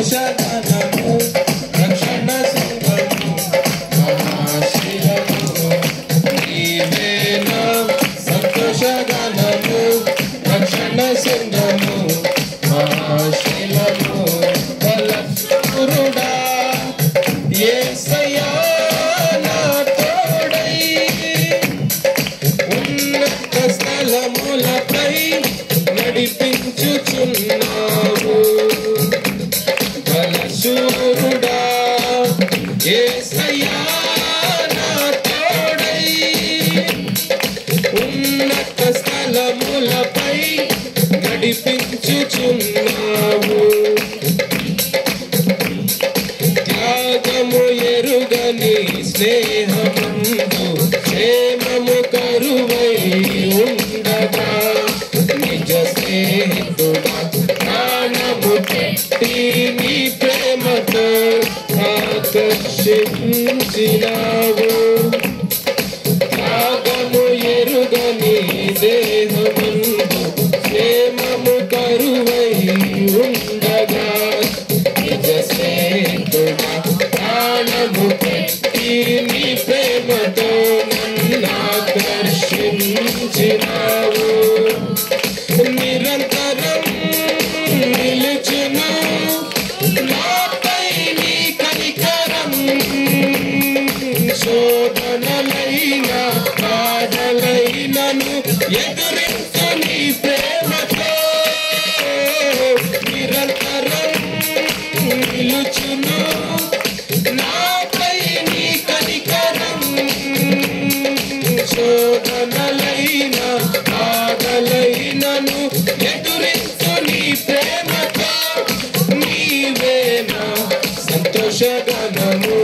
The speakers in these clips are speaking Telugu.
సంతోషగానము రక్షణ శృంగము మహాశైలము నీవేనా సంతోషగానము రక్షణ శృంగము మహాశైలము బలపురుడా యేసయ్యా నా తోడై ఉన్నత స్థలములపై నడిపించుచున్నావు బలశూరుడా యేసయ్యా నా తోడై ఉన్నత స్థలములపై నడిపించుచున్నావు త్యాగము ఎరుగని స్నేహమందు క్షేమము కరువై ఉండగా నిజ స్నేహితుడా ప్రాణము పెట్టి నీ ప్రేమతో ఆకర్షించినావు త్యాగము ఎరుగని దేహమందు క్షేమము కరువై ఉండగా నిజ స్నేహితుడా ప్రాణము పెట్టి నీ ప్రేమతో నన్ను ఆకర్షించినావు నిరంతరం నిలుచును నాపై నీ కనికరం శోధనలైన బాధలైనను ఎదురించు నీ ప్రేమతో నిరంతరం నిలుచును నాపై నీ కనికరం శోధనలైన బాధలైనను ఎదురించు నీ ప్రేమతో నీవేనా సంతోషగానము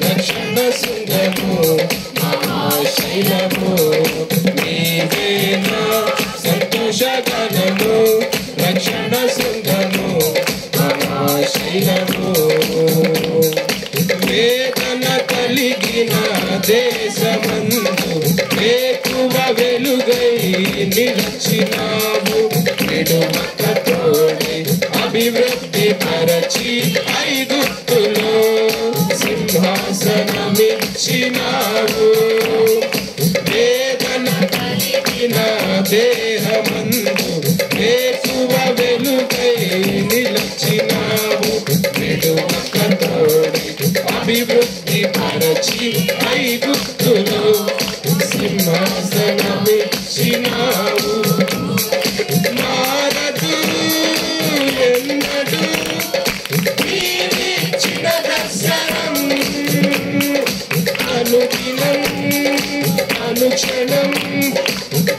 రక్షణ శృంగము మహాశైలము నీవేనా సంతోషగానము రక్షణ శృంగము మహాశైలము వేదన కలిగిన దేశమందు వేకువ వెలుగై నిలిచినావు విడుమక తోడి అభివృద్ధి పరచి ఐగుప్తులో సింహాసనమిచ్చినావు వేదన కలిగిన దేహమందు వేకువ వెలుగై నిలిచినావు విడుమక తోడి అభివృద్ధి పరచి ఐగుప్తులో సింహాసనమిచ్చినావు మారదు ఎన్నడు నీవిచ్చిన దర్శనం అనుదినం అనుక్షణం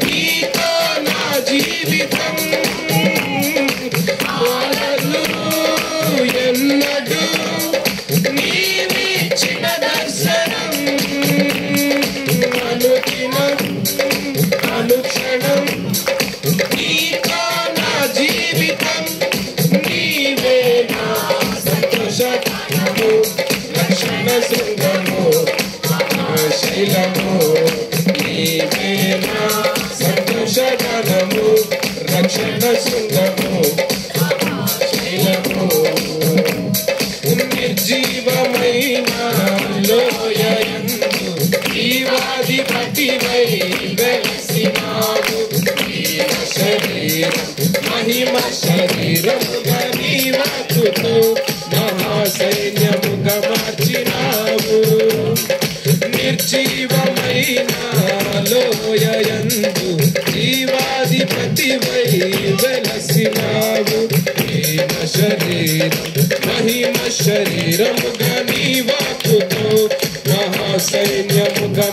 నీతో నా జీవితం మారదు ఎన్నడు నీవిచ్చిన దర్శనం అనుదినం అనుక్షణం నీతో నా జీవితం నీవేనా సంతోషగానము రక్షణ శృంగము మహాశైలము నీవేనా సంతోషగానము రక్షణ శృంగము మహాశైలము నిర్జీవమైన లోయయందు జీవాధిపతివై వెలసినావు శరీరం మహిమ శరీరముగా నీ వాక్కుతో మహాసైన్యముగా మార్చినావు నిర్జీవమైన లోయయందు జీవాధిపతివై వెలసినావు శరీరం మహిమ శరీరముగా నీ వాక్కుతో మహాసైన్యముగా